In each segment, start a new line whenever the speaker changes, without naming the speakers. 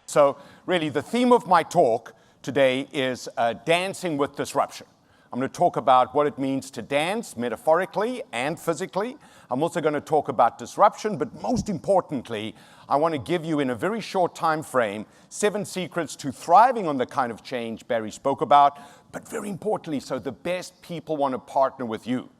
So really, the theme of my talk today is dancing with disruption. I'm going to talk about what it means to dance metaphorically and physically. I'm also going to talk about disruption, but most importantly, I want to give you in a very short time frame 7 secrets to thriving on the kind of change Barry spoke about, but very importantly, so the best people want to partner with you.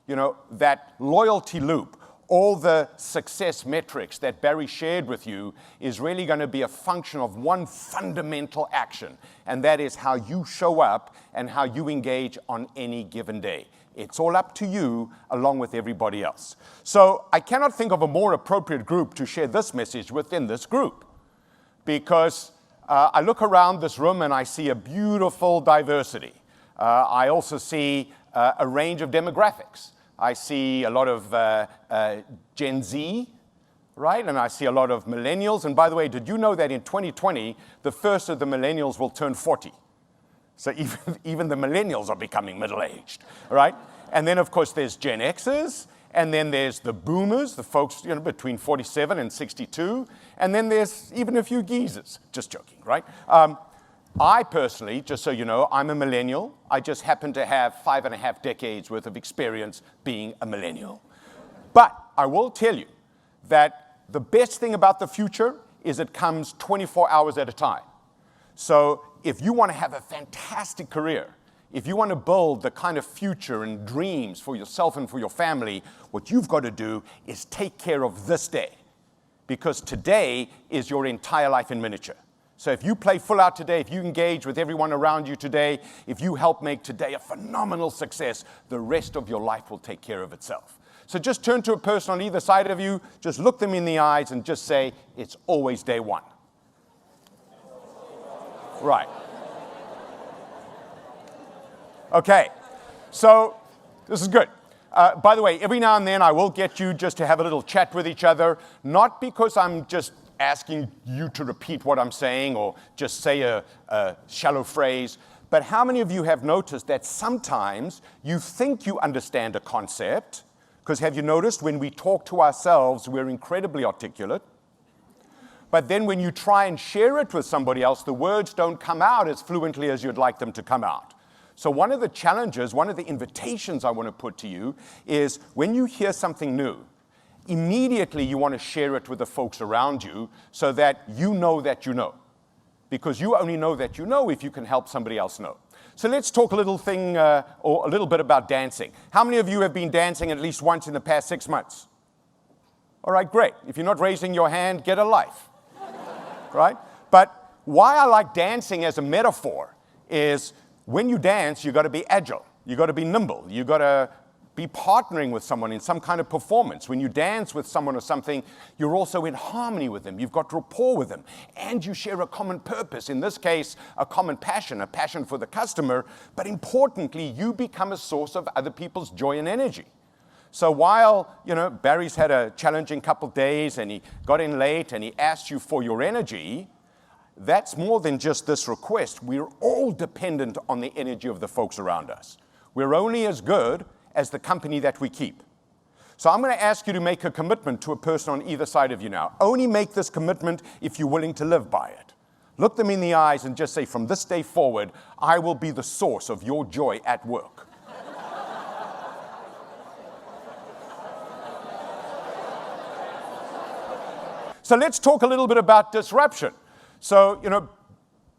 You know, that loyalty loop, all the success metrics that Barry shared with you is really going to be a function of one fundamental action, and that is how you show up and how you engage on any given day. It's all up to you along with everybody else. So I cannot think of a more appropriate group to share this message within this group, because I look around this room and I see a beautiful diversity. I also see a range of demographics. I see a lot of Gen Z, right? And I see a lot of millennials. And by the way, did you know that in 2020, the first of the millennials will turn 40? So even the millennials are becoming middle-aged, right? And then, of course, there's Gen Xers, and then there's the boomers, the folks between 47 and 62, and then there's even a few geezers. Just joking, right? I personally, just so you know, I'm a millennial. I just happen to have 5.5 decades worth of experience being a millennial. But I will tell you that the best thing about the future is it comes 24 hours at a time. So if you want to have a fantastic career, if you want to build the kind of future and dreams for yourself and for your family, what you've got to do is take care of this day, because today is your entire life in miniature. So if you play full out today, if you engage with everyone around you today, if you help make today a phenomenal success, the rest of your life will take care of itself. So just turn to a person on either side of you, just look them in the eyes and just say, it's always day one. Right. Okay, so this is good. By the way, every now and then I will get you just to have a little chat with each other, not because I'm just asking you to repeat what I'm saying or just say a shallow phrase, but how many of you have noticed that sometimes you think you understand a concept, because have you noticed when we talk to ourselves, we're incredibly articulate, but then when you try and share it with somebody else, the words don't come out as fluently as you'd like them to come out. So one of the challenges, one of the invitations I want to put to you is when you hear something new, immediately you want to share it with the folks around you so that you know, because you only know that you know if you can help somebody else know. So let's talk a little thing or a little bit about dancing. How many of you have been dancing at least once in the past 6 months? All right, great. If you're not raising your hand, get a life, right? But why I like dancing as a metaphor is when you dance, you got to be agile. You got to be nimble. You got to be partnering with someone in some kind of performance. When you dance with someone or something, you're also in harmony with them. You've got rapport with them. And you share a common purpose. In this case, a common passion, a passion for the customer. But importantly, you become a source of other people's joy and energy. So while, Barry's had a challenging couple of days and he got in late and he asked you for your energy, that's more than just this request. We're all dependent on the energy of the folks around us. We're only as good as the company that we keep. So I'm going to ask you to make a commitment to a person on either side of you now. Only make this commitment if you're willing to live by it. Look them in the eyes and just say, from this day forward, I will be the source of your joy at work. So let's talk a little bit about disruption. So,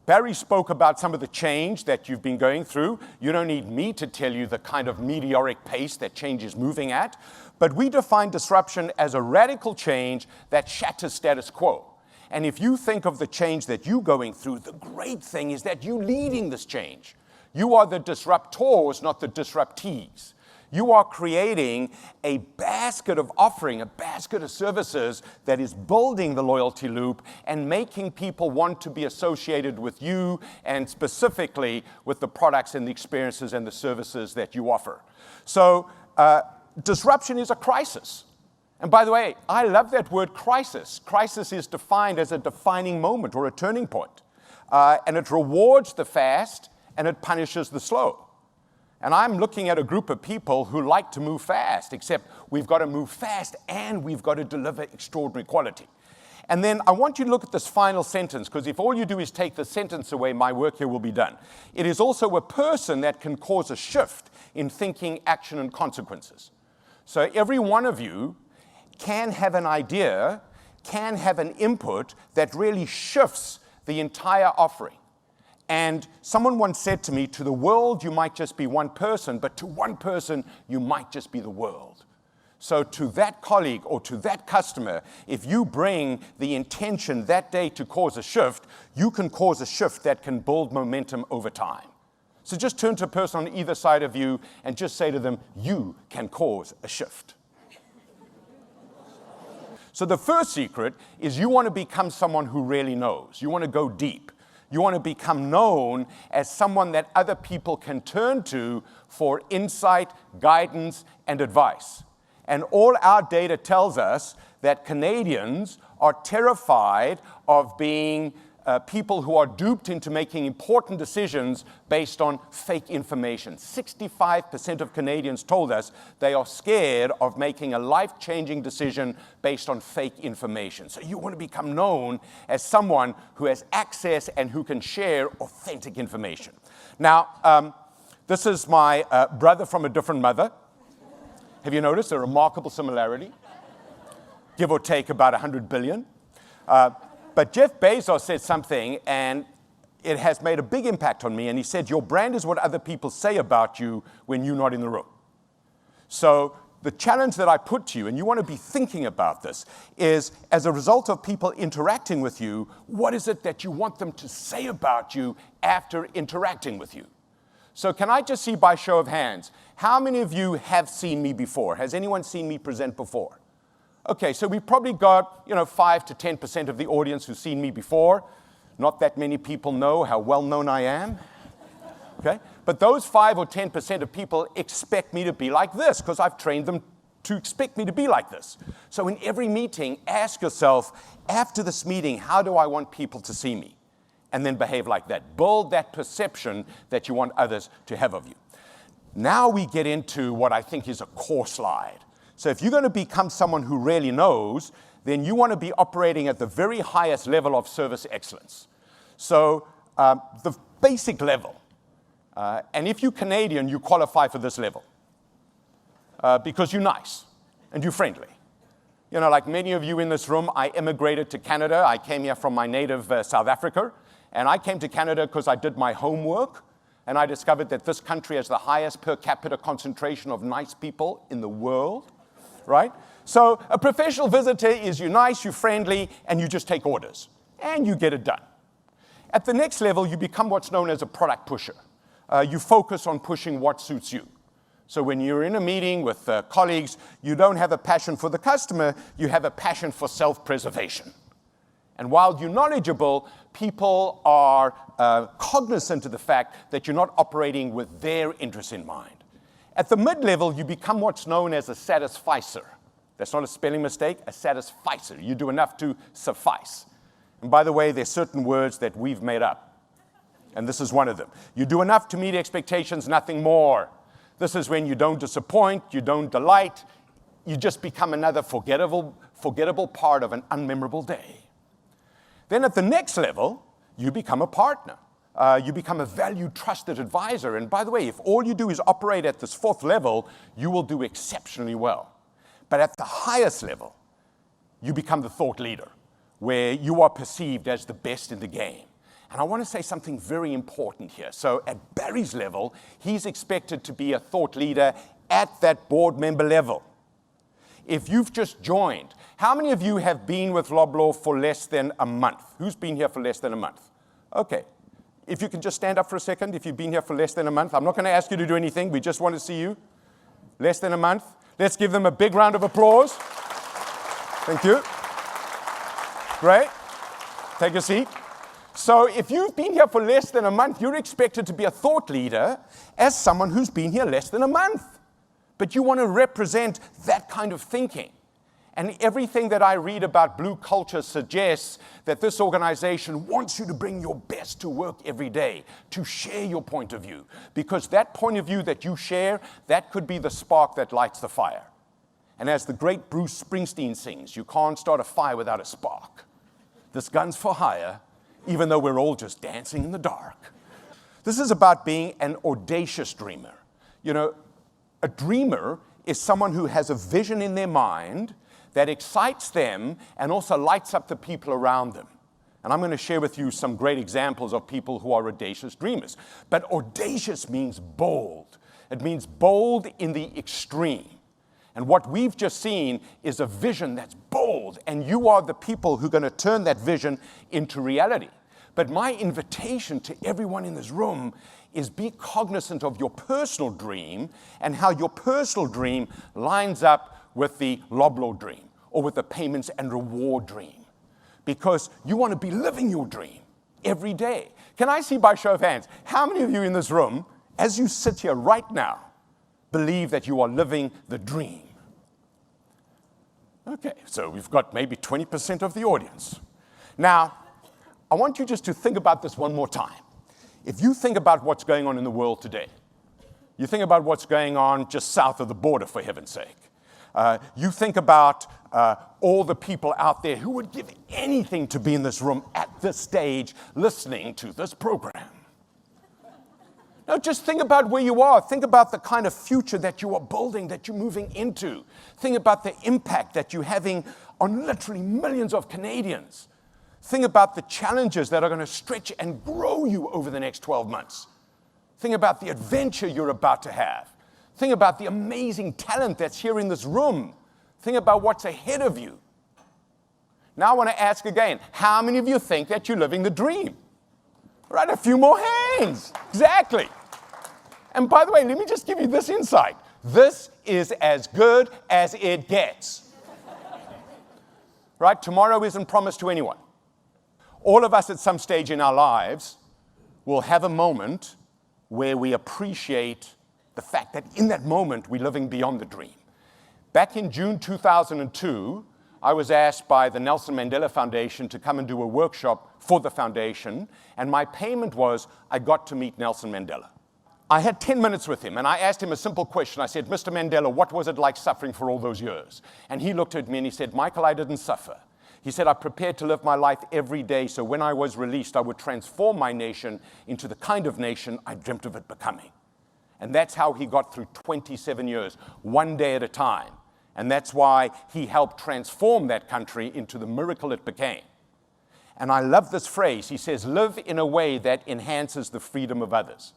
Barry spoke about some of the change that you've been going through. You don't need me to tell you the kind of meteoric pace that change is moving at. But we define disruption as a radical change that shatters status quo. And if you think of the change that you're going through, the great thing is that you're leading this change. You are the disruptors, not the disruptees. You are creating a basket of offering, a basket of services that is building the loyalty loop and making people want to be associated with you and specifically with the products and the experiences and the services that you offer. So disruption is a crisis. And by the way, I love that word crisis. Crisis is defined as a defining moment or a turning point. And it rewards the fast and it punishes the slow. And I'm looking at a group of people who like to move fast, except we've got to move fast and we've got to deliver extraordinary quality. And then I want you to look at this final sentence, because if all you do is take the sentence away, my work here will be done. It is also a person that can cause a shift in thinking, action, and consequences. So every one of you can have an idea, can have an input that really shifts the entire offering. And someone once said to me, to the world, you might just be one person, but to one person, you might just be the world. So to that colleague or to that customer, if you bring the intention that day to cause a shift, you can cause a shift that can build momentum over time. So just turn to a person on either side of you and just say to them, you can cause a shift. So the first secret is you want to become someone who really knows. You want to go deep. You want to become known as someone that other people can turn to for insight, guidance, and advice. And all our data tells us that Canadians are terrified of being people who are duped into making important decisions based on fake information. 65% of Canadians told us they are scared of making a life-changing decision based on fake information. So you want to become known as someone who has access and who can share authentic information. Now, this is my brother from a different mother. Have you noticed a remarkable similarity? Give or take about 100 billion. But Jeff Bezos said something, and it has made a big impact on me. And he said, your brand is what other people say about you when you're not in the room. So the challenge that I put to you, and you want to be thinking about this, is as a result of people interacting with you, what is it that you want them to say about you after interacting with you? So can I just see by show of hands, how many of you have seen me before? Has anyone seen me present before? Okay, so we've probably got 5 to 10% of the audience who've seen me before. Not that many people know how well known I am. Okay, but those 5 or 10% of people expect me to be like this because I've trained them to expect me to be like this. So in every meeting, ask yourself, after this meeting, how do I want people to see me? And then behave like that. Build that perception that you want others to have of you. Now we get into what I think is a core slide. So if you're going to become someone who really knows, then you want to be operating at the very highest level of service excellence. So the basic level, and if you're Canadian, you qualify for this level because you're nice and you're friendly. Like many of you in this room, I immigrated to Canada. I came here from my native South Africa. And I came to Canada because I did my homework, and I discovered that this country has the highest per capita concentration of nice people in the world, right? So a professional visitor is you're nice, you're friendly, and you just take orders, and you get it done. At the next level, you become what's known as a product pusher. You focus on pushing what suits you. So when you're in a meeting with colleagues, you don't have a passion for the customer, you have a passion for self-preservation. And while you're knowledgeable, people are cognizant of the fact that you're not operating with their interests in mind. At the mid-level, you become what's known as a satisficer. That's not a spelling mistake, a satisficer. You do enough to suffice. And by the way, there's certain words that we've made up. And this is one of them. You do enough to meet expectations, nothing more. This is when you don't disappoint, you don't delight, you just become another forgettable part of an unmemorable day. Then at the next level, you become a partner. You become a valued, trusted advisor. And by the way, if all you do is operate at this fourth level, you will do exceptionally well. But at the highest level, you become the thought leader, where you are perceived as the best in the game. And I want to say something very important here. So at Barry's level, he's expected to be a thought leader at that board member level. If you've just joined, how many of you have been with Loblaw for less than a month? Who's been here for less than a month? Okay. If you can just stand up for a second, if you've been here for less than a month. I'm not going to ask you to do anything. We just want to see you. Less than a month. Let's give them a big round of applause. Thank you. Great. Take a seat. So if you've been here for less than a month, you're expected to be a thought leader as someone who's been here less than a month. But you want to represent that kind of thinking. And everything that I read about blue culture suggests that this organization wants you to bring your best to work every day, to share your point of view. Because that point of view that you share, that could be the spark that lights the fire. And as the great Bruce Springsteen sings, you can't start a fire without a spark. this gun's for hire, even though we're all just dancing in the dark. This is about being an audacious dreamer. You know, a dreamer is someone who has a vision in their mind that excites them and also lights up the people around them. And I'm going to share with you some great examples of people who are audacious dreamers. But audacious means bold. It means bold in the extreme. And what we've just seen is a vision that's bold, and you are the people who are going to turn that vision into reality. But my invitation to everyone in this room is be cognizant of your personal dream and how your personal dream lines up with the Loblaw dream or with the payments and reward dream. Because you want to be living your dream every day. Can I see by show of hands, how many of you in this room, as you sit here right now, believe that you are living the dream? Okay, so we've got maybe 20% of the audience. Now, I want you just to think about this one more time. If you think about what's going on in the world today, you think about what's going on just south of the border, for heaven's sake. You think about all the people out there who would give anything to be in this room at this stage listening to this program. Now, just think about where you are. Think about the kind of future that you are building, that you're moving into. Think about the impact that you're having on literally millions of Canadians. Think about the challenges that are going to stretch and grow you over the next 12 months. Think about the adventure you're about to have. Think about the amazing talent that's here in this room. Think about what's ahead of you. Now I want to ask again, how many of you think that you're living the dream? Right, a few more hands. Exactly. And by the way, let me just give you this insight. This is as good as it gets. Right? Tomorrow isn't promised to anyone. All of us at some stage in our lives will have a moment where we appreciate the fact that in that moment we're living beyond the dream. Back in June 2002, I was asked by the Nelson Mandela Foundation to come and do a workshop for the foundation, and my payment was I got to meet Nelson Mandela. I had 10 minutes with him, and I asked him a simple question. I said, Mr. Mandela, what was it like suffering for all those years? And he looked at me and he said, Michael, I didn't suffer. He said, I prepared to live my life every day, so when I was released, I would transform my nation into the kind of nation I dreamt of it becoming. And that's how he got through 27 years, one day at a time. And that's why he helped transform that country into the miracle it became. And I love this phrase. He says, live in a way that enhances the freedom of others.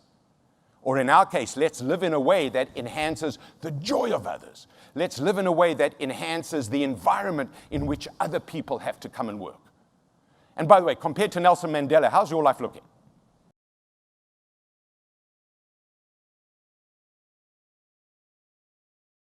Or in our case, let's live in a way that enhances the joy of others. Let's live in a way that enhances the environment in which other people have to come and work. And by the way, compared to Nelson Mandela, how's your life looking?